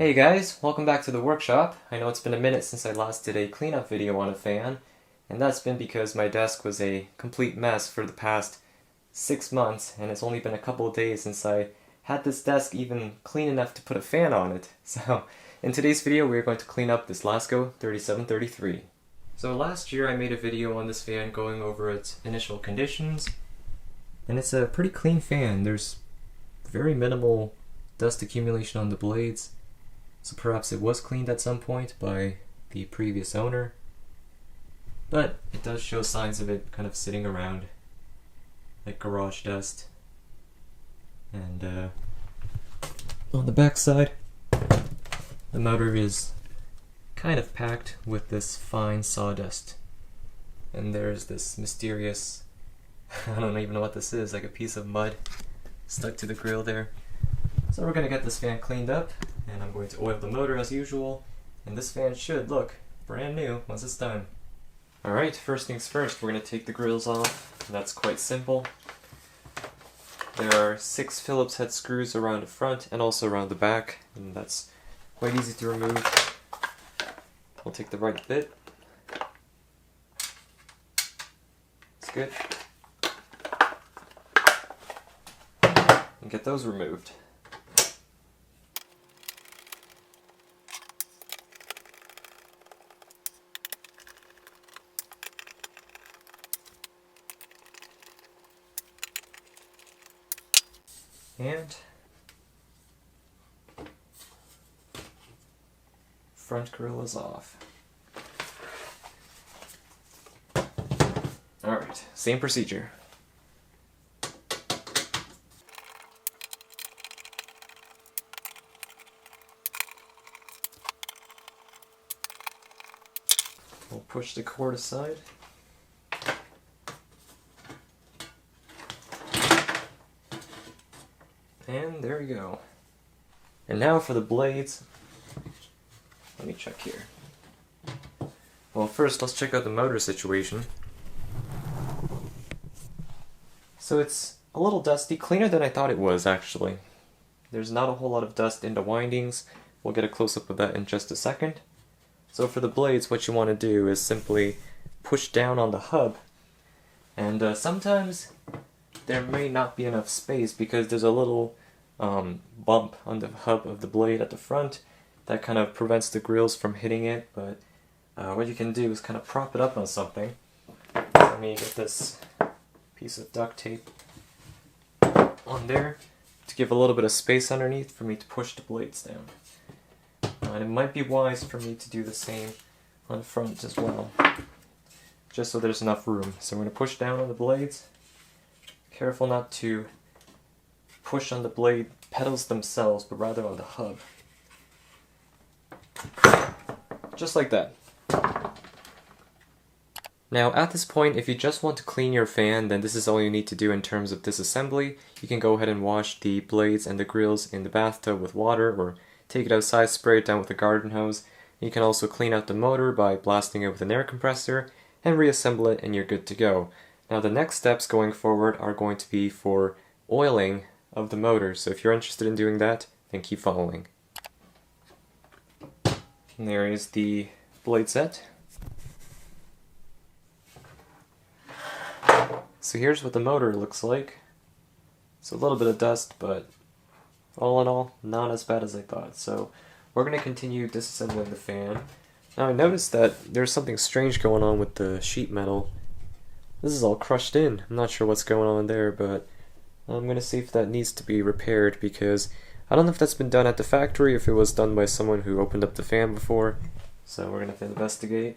Hey guys, welcome back to the workshop. I know it's been a minute since I last did a cleanup video on a fan, and that's been because my desk was a complete mess for the past 6 months, and it's only been a couple of days since I had this desk even clean enough to put a fan on it. So, in today's video we're going to clean up this Lasko 3733. So last year I made a video on this fan going over its initial conditions, and it's a pretty clean fan. There's very minimal dust accumulation on the blades. So perhaps it was cleaned at some point by the previous owner, but it does show signs of it kind of sitting around like garage dust. And on the back side, the motor is kind of packed with this fine sawdust. And there's this mysterious, I don't even know what this is, like a piece of mud stuck to the grill there. So we're going to get this fan cleaned up, and I'm going to oil the motor as usual, and this fan should look brand new once it's done. Alright, first things first, we're going to take the grills off, and that's quite simple. There are 6 Phillips head screws around the front and also around the back, and that's quite easy to remove. We'll take the right bit. That's good. And get those removed. And front grill is off. Alright, same procedure. We'll push the cord aside. And there we go. And now for the blades. Let me check here. Well, first let's check out the motor situation. So it's a little dusty, cleaner than I thought it was actually. There's not a whole lot of dust in the windings. We'll get a close-up of that in just a second. So for the blades, what you want to do is simply push down on the hub. And sometimes there may not be enough space because there's a little bump on the hub of the blade at the front that kind of prevents the grills from hitting it, but what you can do is kind of prop it up on something. Let me get this piece of duct tape on there to give a little bit of space underneath for me to push the blades down. And it might be wise for me to do the same on the front as well, just so there's enough room. So I'm going to push down on the blades. Careful not to push on the blade pedals themselves, but rather on the hub. Just like that. Now at this point, if you just want to clean your fan, then this is all you need to do in terms of disassembly. You can go ahead and wash the blades and the grills in the bathtub with water, or take it outside, spray it down with a garden hose. You can also clean out the motor by blasting it with an air compressor and reassemble it, and you're good to go. Now the next steps going forward are going to be for oiling of the motor, so if you're interested in doing that, then keep following. And there is the blade set. So here's what the motor looks like. It's a little bit of dust, but all in all, not as bad as I thought. So we're going to continue disassembling the fan. Now I noticed that there's something strange going on with the sheet metal. This is all crushed in. I'm not sure what's going on there, but I'm going to see if that needs to be repaired, because I don't know if that's been done at the factory, if it was done by someone who opened up the fan before. So we're going to have to investigate.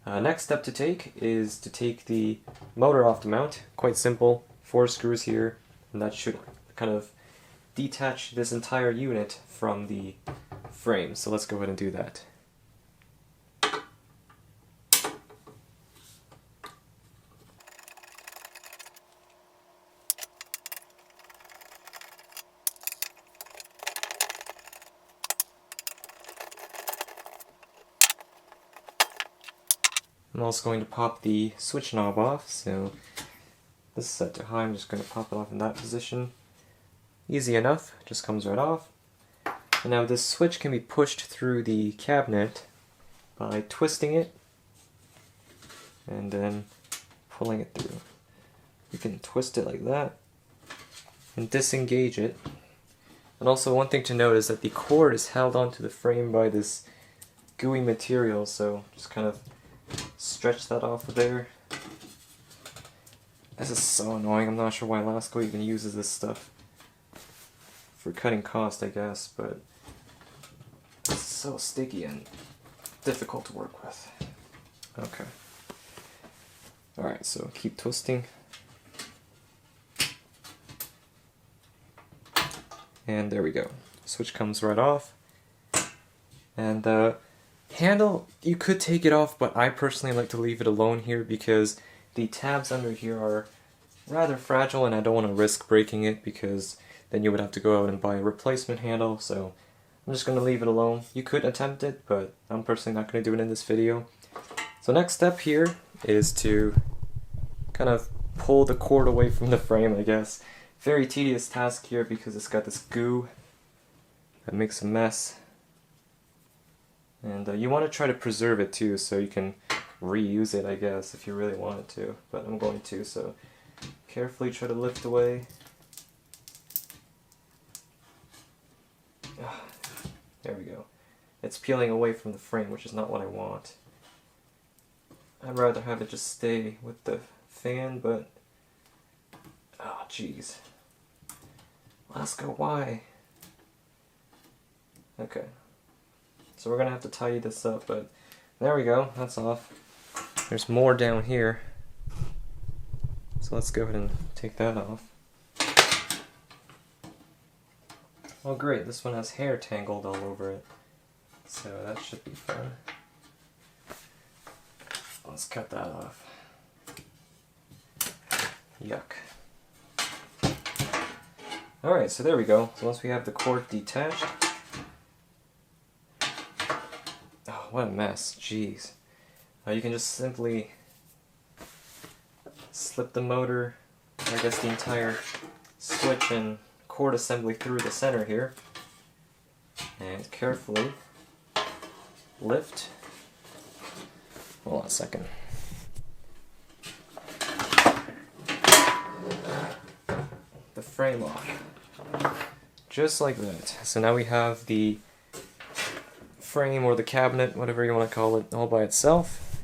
Next step to take is to take the motor off the mount. Quite simple. 4 screws here, and that should kind of detach this entire unit from the frame. So let's go ahead and do that. I'm also going to pop the switch knob off, so this is set to high. I'm just going to pop it off in that position. Easy enough, just comes right off. And now this switch can be pushed through the cabinet by twisting it and then pulling it through. You can twist it like that and disengage it. And also one thing to note is that the cord is held onto the frame by this gooey material, so just kind of stretch that off of there. This is so annoying. I'm not sure why Lasko even uses this stuff. For cutting cost, I guess, but it's so sticky and difficult to work with. Okay. Alright, so keep twisting. And there we go. Switch comes right off. And the handle, you could take it off, but I personally like to leave it alone here because the tabs under here are rather fragile and I don't want to risk breaking it because then you would have to go out and buy a replacement handle, so I'm just going to leave it alone. You could attempt it, but I'm personally not going to do it in this video. So next step here is to kind of pull the cord away from the frame, I guess. Very tedious task here because it's got this goo that makes a mess. And you want to try to preserve it too, so you can reuse it, I guess, if you really wanted to. But I'm going to, so carefully try to lift away. There we go. It's peeling away from the frame, which is not what I want. I'd rather have it just stay with the fan, but oh jeez. Lasko, why? Okay. So we're gonna have to tidy this up, but there we go, that's off. There's more down here. So let's go ahead and take that off. Oh great, this one has hair tangled all over it. So that should be fun. Let's cut that off. Yuck. Alright, so there we go. So once we have the cord detached. Oh, what a mess. Jeez. You can just simply slip the motor, I guess the entire switch and cord assembly through the center here. And carefully lift. Hold on a second. The frame off. Just like that. So now we have the frame or the cabinet, whatever you want to call it, all by itself.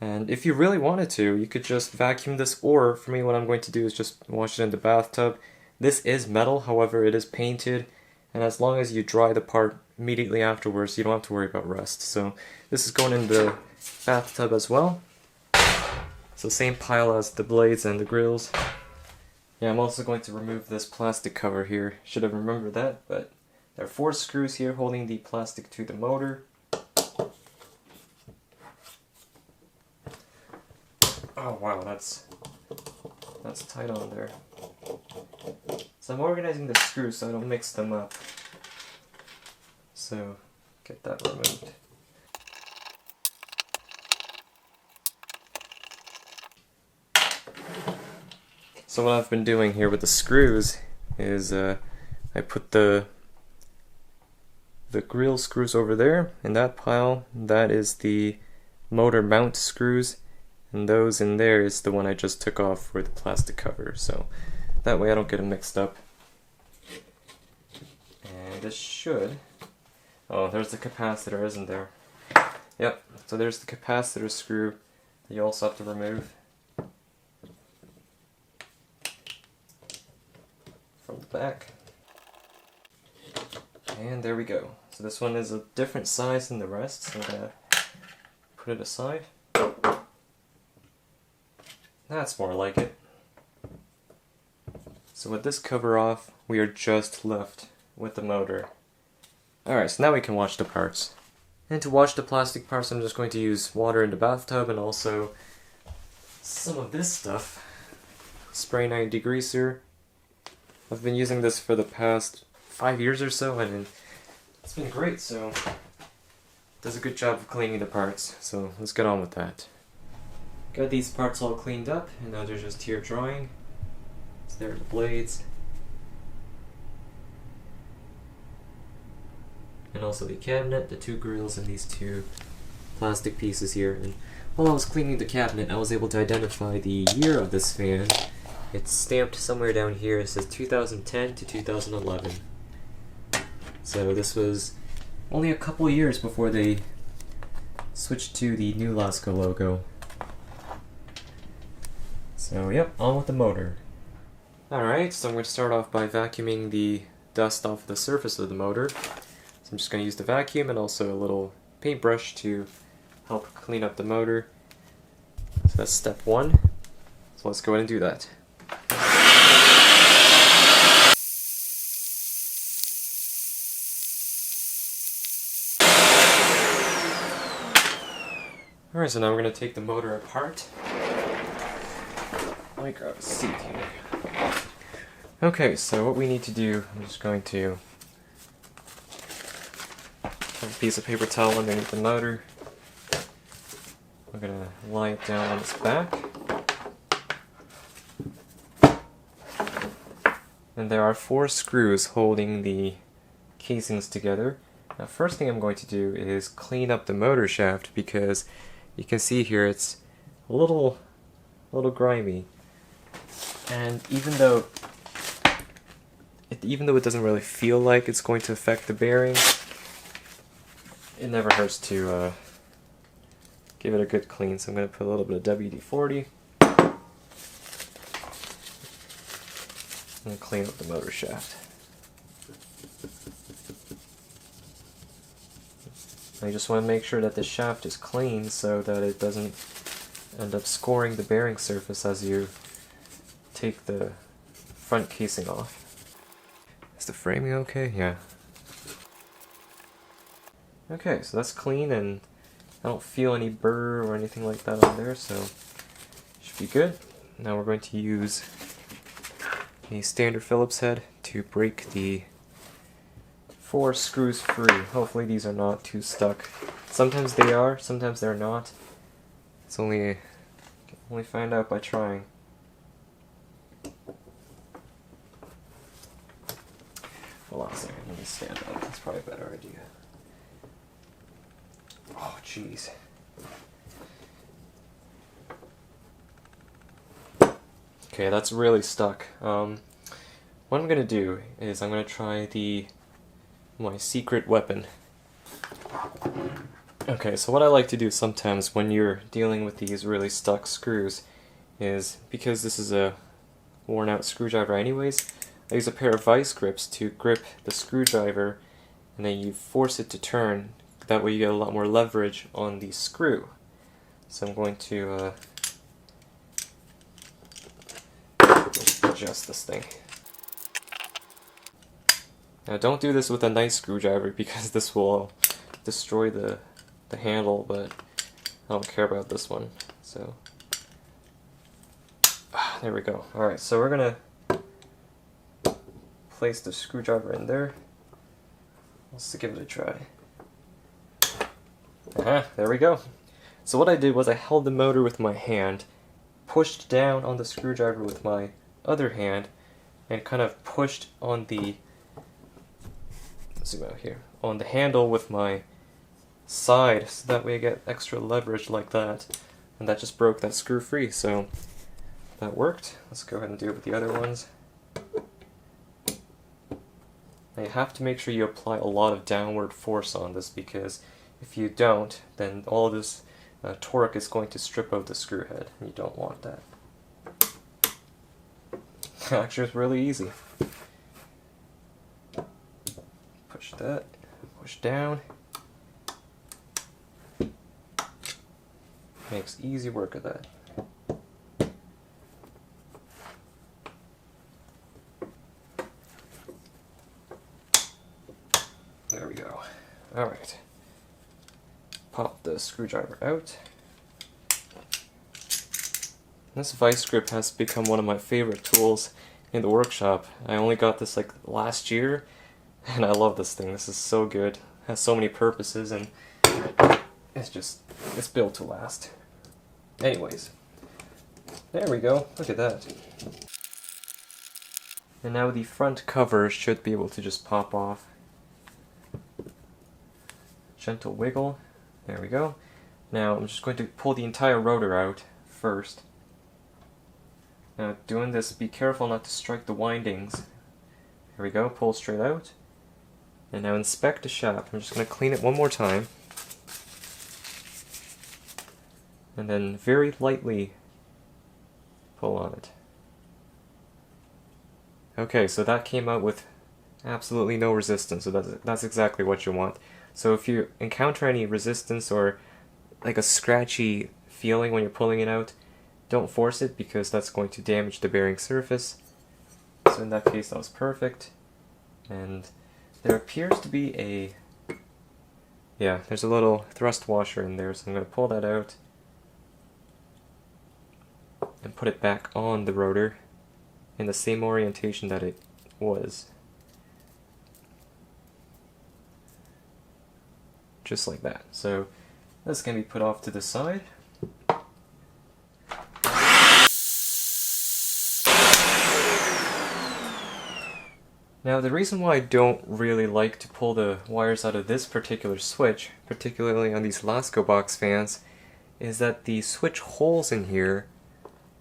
And if you really wanted to, you could just vacuum this, or for me what I'm going to do is just wash it in the bathtub. This is metal, however it is painted, and as long as you dry the part immediately afterwards, you don't have to worry about rust. So this is going in the bathtub as well. So same pile as the blades and the grills. Yeah, I'm also going to remove this plastic cover here. Should have remembered that, but there are 4 screws here holding the plastic to the motor. Oh wow, that's tight on there. So I'm organizing the screws so I don't mix them up. So get that removed. So what I've been doing here with the screws is I put the grill screws over there in that pile. That is the motor mount screws, and those in there is the one I just took off for the plastic cover, so that way I don't get them mixed up. And this should... oh, there's the capacitor, isn't there? Yep, so there's the capacitor screw that you also have to remove from the back. And there we go. So this one is a different size than the rest, so I'm gonna put it aside. That's more like it. So with this cover off, we are just left with the motor. Alright, so now we can wash the parts. And to wash the plastic parts, I'm just going to use water in the bathtub and also some of this stuff. Spray 9 degreaser. I've been using this for the past 5 years or so, and it's been great, so it does a good job of cleaning the parts. So let's get on with that. Got these parts all cleaned up, and now they're just here drying. So there are the blades. and also the cabinet, the two grills, and these two plastic pieces here. And while I was cleaning the cabinet, I was able to identify the year of this fan. It's stamped somewhere down here. It says 2010 to 2011. So this was only a couple years before they switched to the new Lasko logo. So yep, on with the motor. Alright, so I'm going to start off by vacuuming the dust off the surface of the motor. So I'm just going to use the vacuum and also a little paintbrush to help clean up the motor. So that's step one. So let's go ahead and do that. Alright, so now we're going to take the motor apart. Let me grab a seat here. Okay, so what we need to do, I'm just going to put a piece of paper towel underneath the motor. We're going to lie it down on its back. And there are 4 screws holding the casings together. Now, first thing I'm going to do is clean up the motor shaft because you can see here it's a little grimy. And even though it doesn't really feel like it's going to affect the bearing, it never hurts to give it a good clean. So I'm going to put a little bit of WD-40 and clean up the motor shaft. I just want to make sure that the shaft is clean so that it doesn't end up scoring the bearing surface as you take the front casing off. Is the framing okay? Yeah. Okay, so that's clean and I don't feel any burr or anything like that on there, so should be good. Now we're going to use a standard Phillips head to break the 4 screws free. Hopefully these are not too stuck. Sometimes they are, sometimes they're not. It's only find out by trying. Hold on a second, let me stand up. That's probably a better idea. Oh, jeez. Okay, that's really stuck. What I'm gonna do is I'm gonna try my secret weapon. Okay, so what I like to do sometimes when you're dealing with these really stuck screws is, because this is a worn out screwdriver anyways, I use a pair of vice grips to grip the screwdriver and then you force it to turn. That way you get a lot more leverage on the screw. So I'm going to adjust this thing. Now don't do this with a nice screwdriver because this will destroy the handle, but I don't care about this one. So there we go. Alright, so we're gonna place the screwdriver in there. Let's give it a try. There we go. So what I did was I held the motor with my hand, pushed down on the screwdriver with my other hand, and kind of pushed on the, zoom out here, on the handle with my side, so that way I get extra leverage like that. And that just broke that screw free, so that worked. Let's go ahead and do it with the other ones. Now you have to make sure you apply a lot of downward force on this, because if you don't, then all of this torque is going to strip out the screw head, and you don't want that. Actually, it's really easy. Push that, push down. Makes easy work of that. There we go. Alright. Pop the screwdriver out. This vice grip has become one of my favorite tools in the workshop. I only got this like last year, and I love this thing. This is so good. It has so many purposes, and it's built to last. Anyways, there we go. Look at that. And now the front cover should be able to just pop off. gentle wiggle. There we go. Now I'm just going to pull the entire rotor out first. Now doing this, be careful not to strike the windings. There we go, pull straight out. And now inspect the shaft. I'm just going to clean it one more time. And then very lightly pull on it. Okay, so that came out with absolutely no resistance, so that's exactly what you want. So if you encounter any resistance or like a scratchy feeling when you're pulling it out, don't force it because that's going to damage the bearing surface. So in that case, that was perfect. And there appears to be there's a little thrust washer in there, so I'm going to pull that out and put it back on the rotor in the same orientation that it was. Just like that. So this can be put off to the side. Now the reason why I don't really like to pull the wires out of this particular switch, particularly on these Lasko box fans, is that the switch holes in here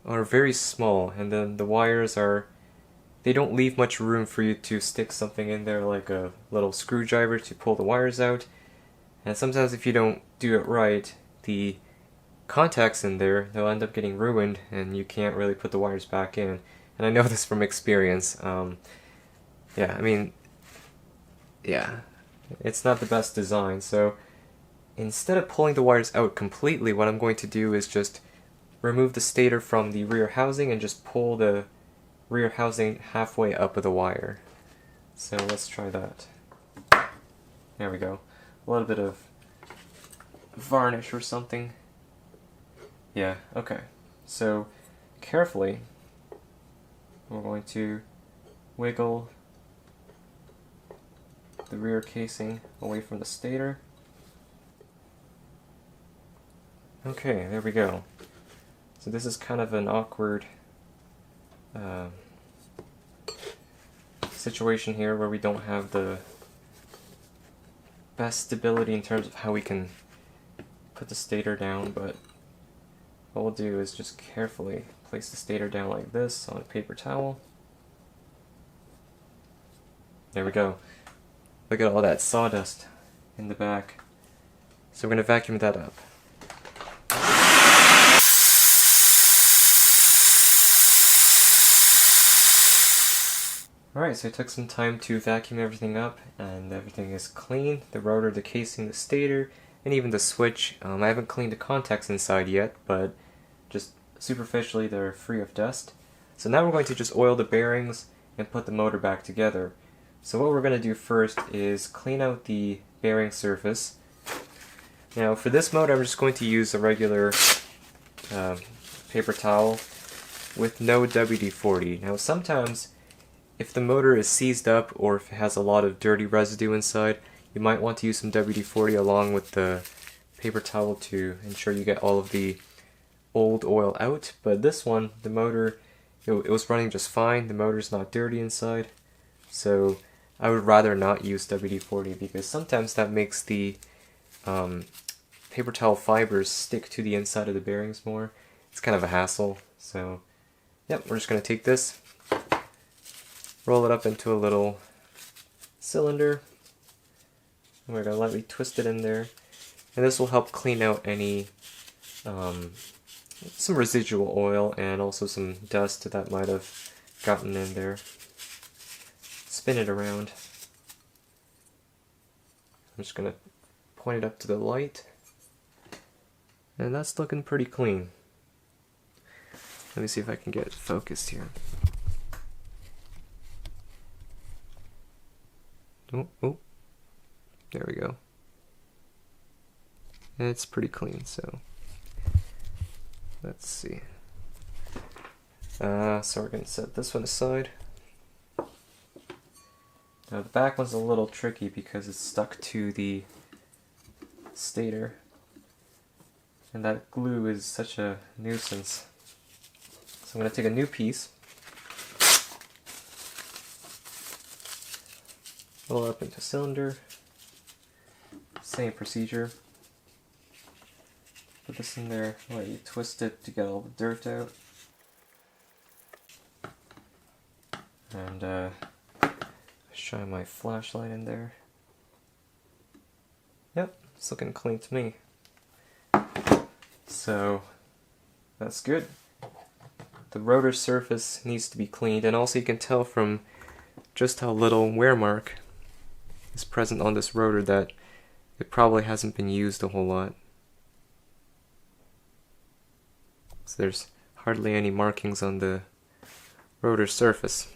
are very small, and then the wires they don't leave much room for you to stick something in there like a little screwdriver to pull the wires out. And sometimes if you don't do it right, the contacts in there, they'll end up getting ruined and you can't really put the wires back in. And I know this from experience. It's not the best design. So instead of pulling the wires out completely, what I'm going to do is just remove the stator from the rear housing and just pull the rear housing halfway up with the wire. So let's try that. There we go. A little bit of varnish or something. Yeah, okay. So carefully, we're going to wiggle the rear casing away from the stator. Okay, there we go. So this is kind of an awkward situation here where we don't have the best stability in terms of how we can put the stator down, but what we'll do is just carefully place the stator down like this on a paper towel. There we go. Look at all that sawdust in the back. So we're going to vacuum that up. Alright, so I took some time to vacuum everything up, and everything is clean. The rotor, the casing, the stator, and even the switch. I haven't cleaned the contacts inside yet, but just superficially they're free of dust. So now we're going to just oil the bearings and put the motor back together. So what we're going to do first is clean out the bearing surface. Now for this motor I'm just going to use a regular paper towel with no WD-40. Now sometimes if the motor is seized up or if it has a lot of dirty residue inside, you might want to use some WD-40 along with the paper towel to ensure you get all of the old oil out. But this one, the motor, it was running just fine. The motor's not dirty inside. So I would rather not use WD-40 because sometimes that makes the paper towel fibers stick to the inside of the bearings more. It's kind of a hassle. So yep, we're just going to take this, roll it up into a little cylinder, and we're going to lightly twist it in there, and this will help clean out any some residual oil and also some dust that might have gotten in there. Spin it around. I'm just going to point it up to the light, and that's looking pretty clean. Let me see if I can get it focused here. Oh, there we go. It's pretty clean, so let's see. So we're going to set this one aside. Now the back one's a little tricky because it's stuck to the stator, and that glue is such a nuisance. So I'm going to take a new piece, roll it up into a cylinder, same procedure. Put this in there, let you twist it to get all the dirt out. And shine my flashlight in there. Yep, it's looking clean to me. So that's good. The rotor surface needs to be cleaned, and also you can tell from just how little wear mark is present on this rotor that it probably hasn't been used a whole lot. So there's hardly any markings on the rotor surface.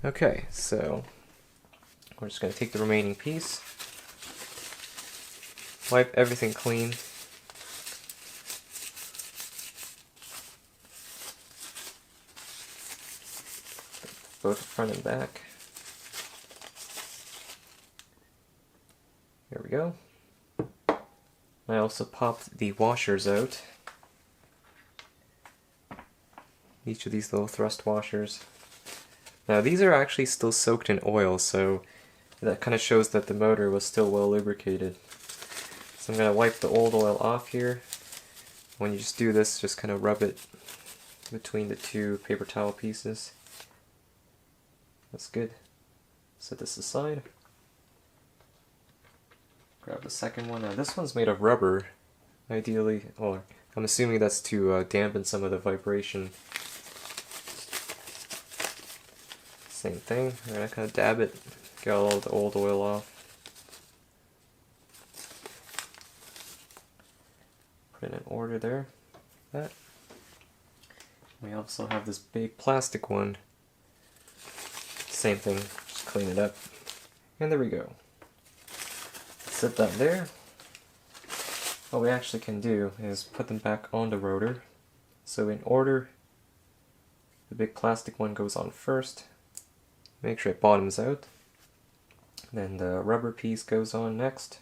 Okay, so we're just going to take the remaining piece, wipe everything clean, both front and back. There we go. I also popped the washers out. Each of these little thrust washers. Now these are actually still soaked in oil, so that kind of shows that the motor was still well lubricated. So I'm going to wipe the old oil off here. When you just do this, just kind of rub it between the two paper towel pieces. That's good. Set this aside. Grab the second one. Now this one's made of rubber, ideally, or I'm assuming that's to dampen some of the vibration. Same thing, I'm going to kind of dab it, get all the old oil off. Put it in order there. That. We also have this big plastic one. Same thing, just clean it up. And there we go. Set that there. What we actually can do is put them back on the rotor. So in order, the big plastic one goes on first. Make sure it bottoms out. Then the rubber piece goes on next.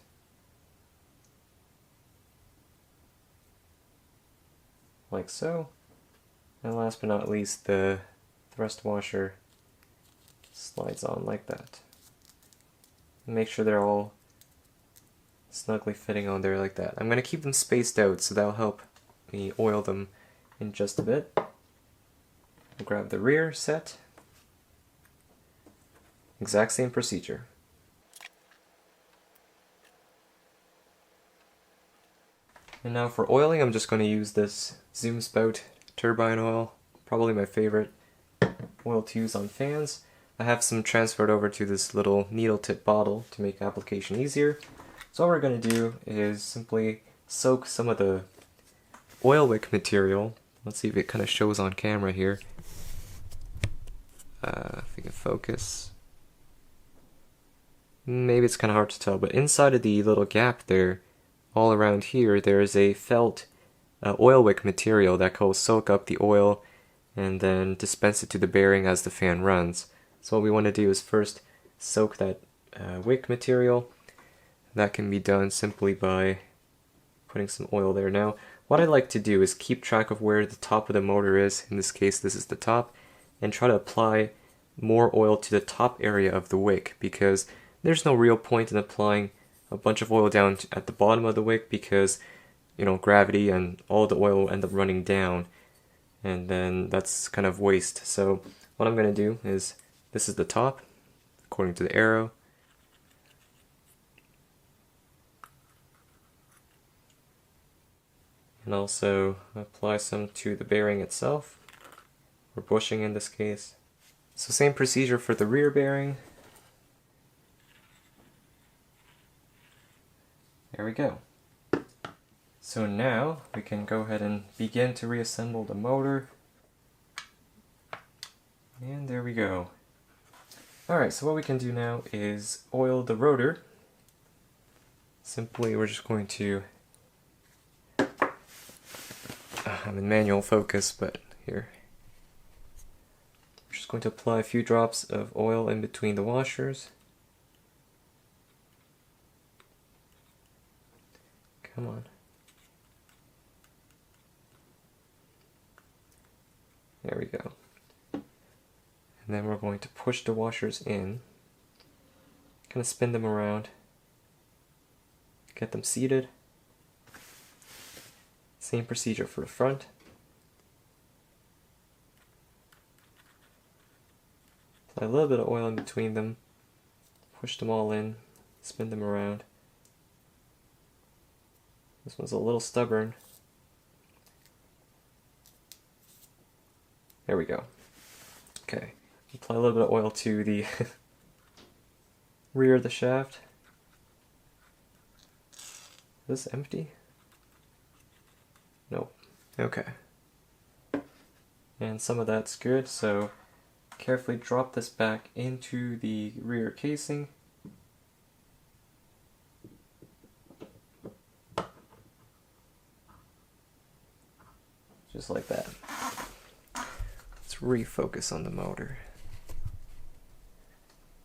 Like so. And last but not least, the thrust washer slides on like that. Make sure they're all snugly fitting on there like that. I'm going to keep them spaced out, so that'll help me oil them in just a bit. I'll grab the rear set. Exact same procedure. And now for oiling, I'm just going to use this ZoomSpout turbine oil, probably my favorite oil to use on fans. I have some transferred over to this little needle tip bottle to make application easier. So what we're going to do is simply soak some of the oil wick material. Let's see if it kind of shows on camera here. If we can focus. Maybe it's kind of hard to tell, but inside of the little gap there, all around here, there is a felt oil wick material that will soak up the oil and then dispense it to the bearing as the fan runs. So what we want to do is first soak that wick material. That can be done simply by putting some oil there. Now, what I like to do is keep track of where the top of the motor is. In this case, this is the top, and try to apply more oil to the top area of the wick, because there's no real point in applying a bunch of oil down at the bottom of the wick, because, you know, gravity and all the oil will end up running down, and then that's kind of waste. So what I'm going to do is, this is the top, according to the arrow. And also apply some to the bearing itself, or bushing in this case. So same procedure for the rear bearing. There we go. So now we can go ahead and begin to reassemble the motor. And there we go. Alright, so what we can do now is oil the rotor. Simply, we're just going to... I'm in manual focus, but here. We're just going to apply a few drops of oil in between the washers. Come on. There we go. And then we're going to push the washers in. Kind of spin them around. get them seated. Same procedure for the front. Apply a little bit of oil in between them, push them all in, spin them around. This one's a little stubborn. There we go. Okay, apply a little bit of oil to the rear of the shaft. Is this empty? Nope. Okay. And some of that's good, so carefully drop this back into the rear casing. Just like that. Let's refocus on the motor.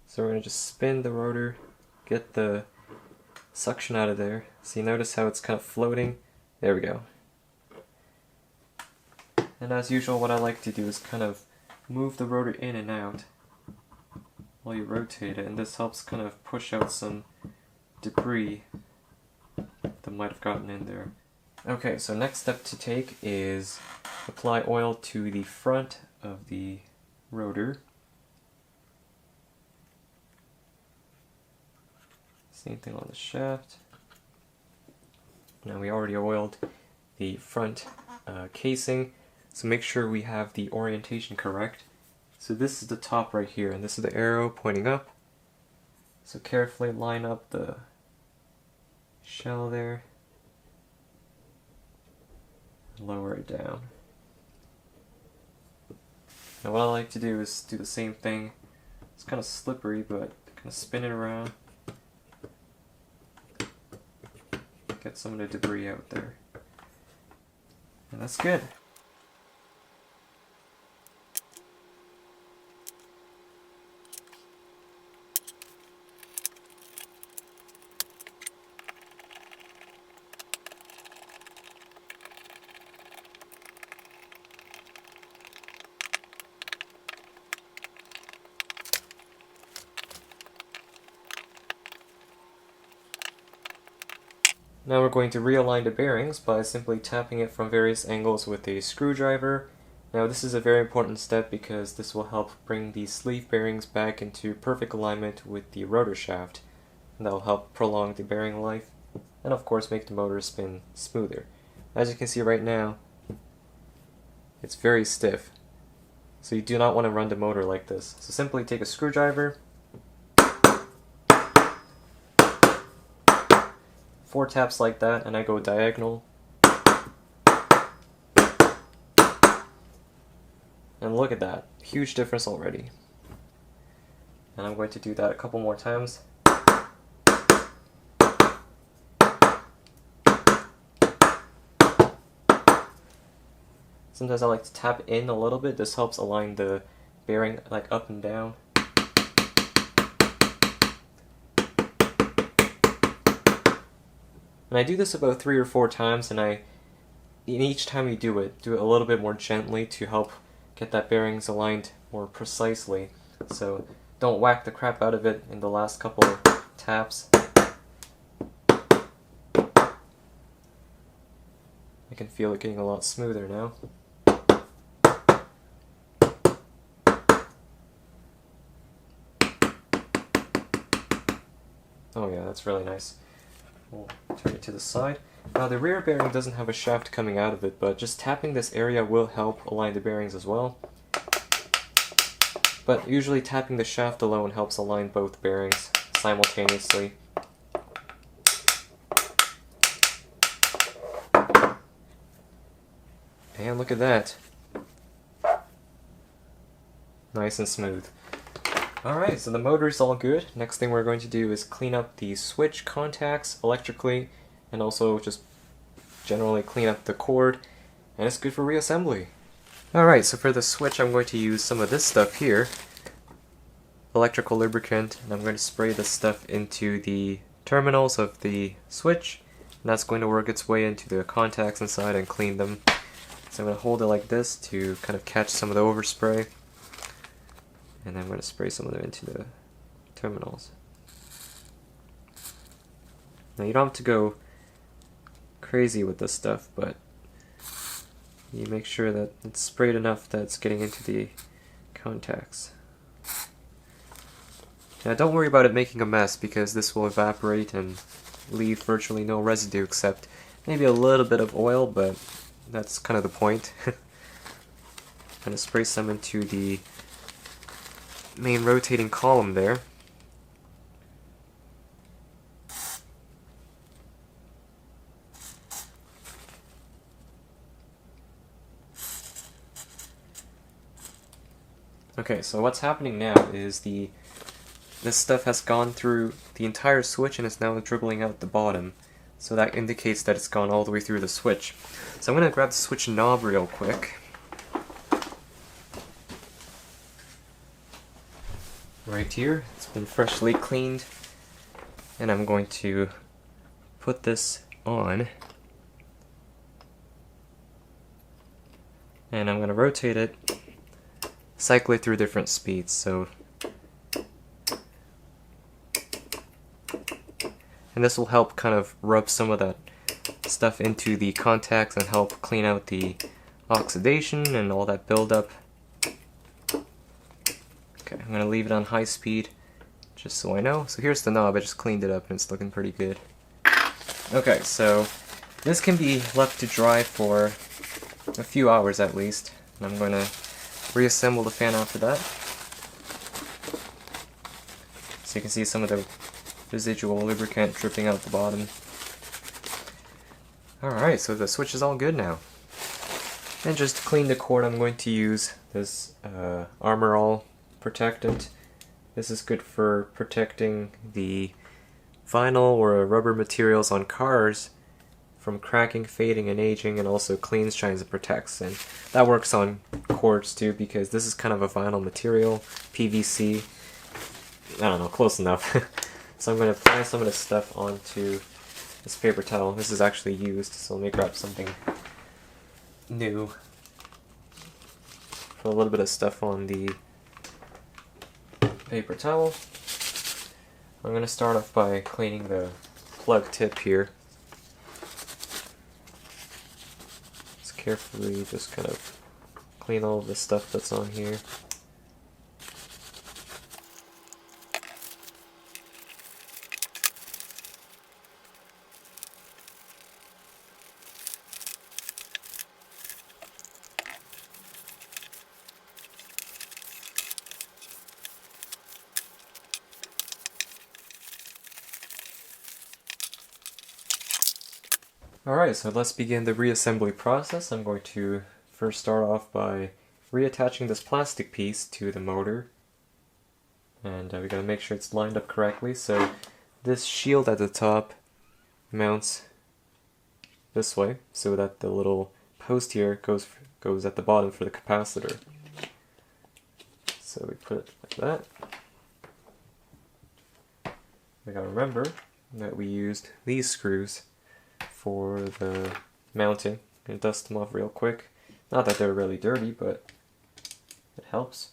So we're going to just spin the rotor, get the suction out of there. So you notice how it's kind of floating? There we go. And as usual, what I like to do is kind of move the rotor in and out while you rotate it, and this helps kind of push out some debris that might have gotten in there. Okay, so next step to take is apply oil to the front of the rotor. Same thing on the shaft. Now we already oiled the front casing, so make sure we have the orientation correct. So this is the top right here, and this is the arrow pointing up. So carefully line up the shell there. Lower it down. Now what I like to do is do the same thing. It's kind of slippery, but kind of spin it around. Get some of the debris out there. And that's good. Now we're going to realign the bearings by simply tapping it from various angles with a screwdriver. Now this is a very important step because this will help bring the sleeve bearings back into perfect alignment with the rotor shaft. And that will help prolong the bearing life and of course make the motor spin smoother. As you can see right now, it's very stiff. So you do not want to run the motor like this. So simply take a screwdriver, 4 taps like that, and I go diagonal. And look at that, huge difference already. And I'm going to do that a couple more times. Sometimes I like to tap in a little bit. This helps align the bearing like up and down. And I do this about 3 or 4 times, and in each time you do it a little bit more gently to help get that bearings aligned more precisely. So don't whack the crap out of it in the last couple of taps. I can feel it getting a lot smoother now. Oh yeah, that's really nice. We'll turn it to the side. Now the rear bearing doesn't have a shaft coming out of it, but just tapping this area will help align the bearings as well. But usually tapping the shaft alone helps align both bearings simultaneously. And look at that. Nice and smooth. Alright, so the motor is all good. Next thing we're going to do is clean up the switch contacts electrically, and also just generally clean up the cord, and it's good for reassembly. Alright, so for the switch I'm going to use some of this stuff here, electrical lubricant, and I'm going to spray this stuff into the terminals of the switch, and that's going to work its way into the contacts inside and clean them. So I'm going to hold it like this to kind of catch some of the overspray. And then I'm going to spray some of them into the terminals. Now you don't have to go crazy with this stuff, but you make sure that it's sprayed enough that it's getting into the contacts. Now don't worry about it making a mess, because this will evaporate and leave virtually no residue except maybe a little bit of oil, but that's kind of the point. I'm going to spray some into the main rotating column there. Okay, so what's happening now is this stuff has gone through the entire switch and is now dribbling out the bottom. So that indicates that it's gone all the way through the switch. So I'm going to grab the switch knob real quick. Right here, it's been freshly cleaned. And I'm going to put this on. And I'm going to rotate it, cycle it through different speeds. So, and this will help kind of rub some of that stuff into the contacts and help clean out the oxidation and all that buildup. Okay, I'm going to leave it on high speed just so I know. So here's the knob, I just cleaned it up and it's looking pretty good. Okay, so this can be left to dry for a few hours at least. And I'm going to reassemble the fan after that. So you can see some of the residual lubricant dripping out the bottom. Alright, so the switch is all good now. And just to clean the cord, I'm going to use this Armor All protectant. This is good for protecting the vinyl or rubber materials on cars from cracking, fading, and aging, and also cleans, shines, and protects. And that works on cords too, because this is kind of a vinyl material, PVC. I don't know, close enough. So I'm going to apply some of this stuff onto this paper towel. This is actually used, so let me grab something new. Put a little bit of stuff on the paper towel. I'm going to start off by cleaning the plug tip here. Just carefully just kind of clean all of the stuff that's on here. Alright, so let's begin the reassembly process. I'm going to first start off by reattaching this plastic piece to the motor. And we gotta make sure it's lined up correctly. So this shield at the top mounts this way, so that the little post here goes at the bottom for the capacitor. So we put it like that. We gotta remember that we used these screws for the mounting. I'm going to dust them off real quick. Not that they're really dirty, but it helps.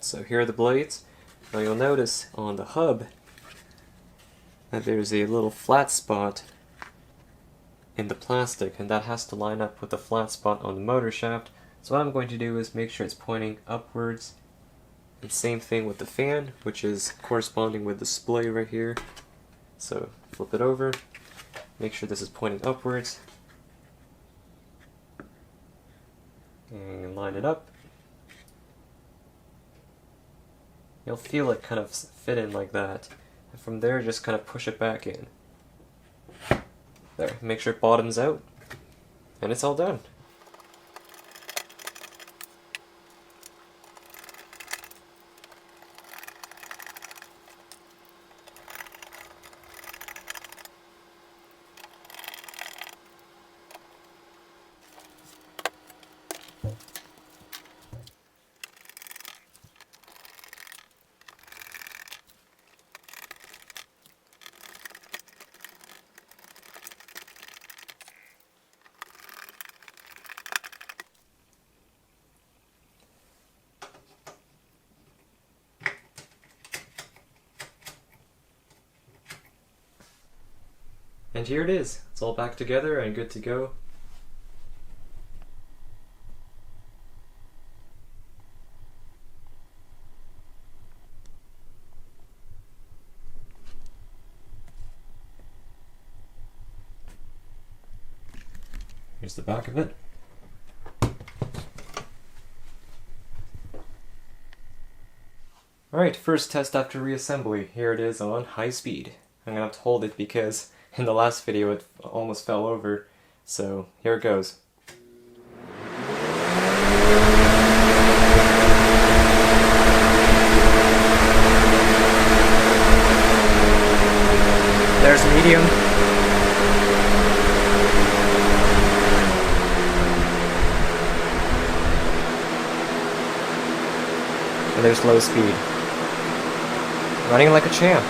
So here are the blades. Now you'll notice on the hub that there's a little flat spot in the plastic, and that has to line up with the flat spot on the motor shaft. So what I'm going to do is make sure it's pointing upwards. And same thing with the fan, which is corresponding with the splay right here. So flip it over, make sure this is pointing upwards, and line it up. You'll feel it kind of fit in like that. And from there, just kind of push it back in. There, make sure it bottoms out. And it's all done. And here it is. It's all back together and good to go. Here's the back of it. Alright, first test after reassembly. Here it is on high speed. I'm gonna have to hold it because in the last video it almost fell over. So here it goes. There's medium. And there's low speed. Running like a champ.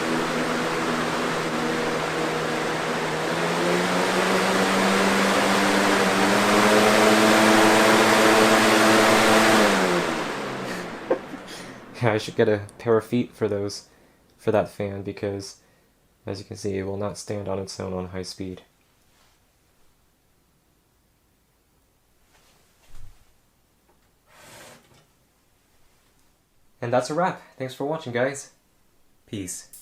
Yeah, I should get a pair of feet for that fan because, as you can see, it will not stand on its own on high speed. And that's a wrap. Thanks for watching, guys. Peace.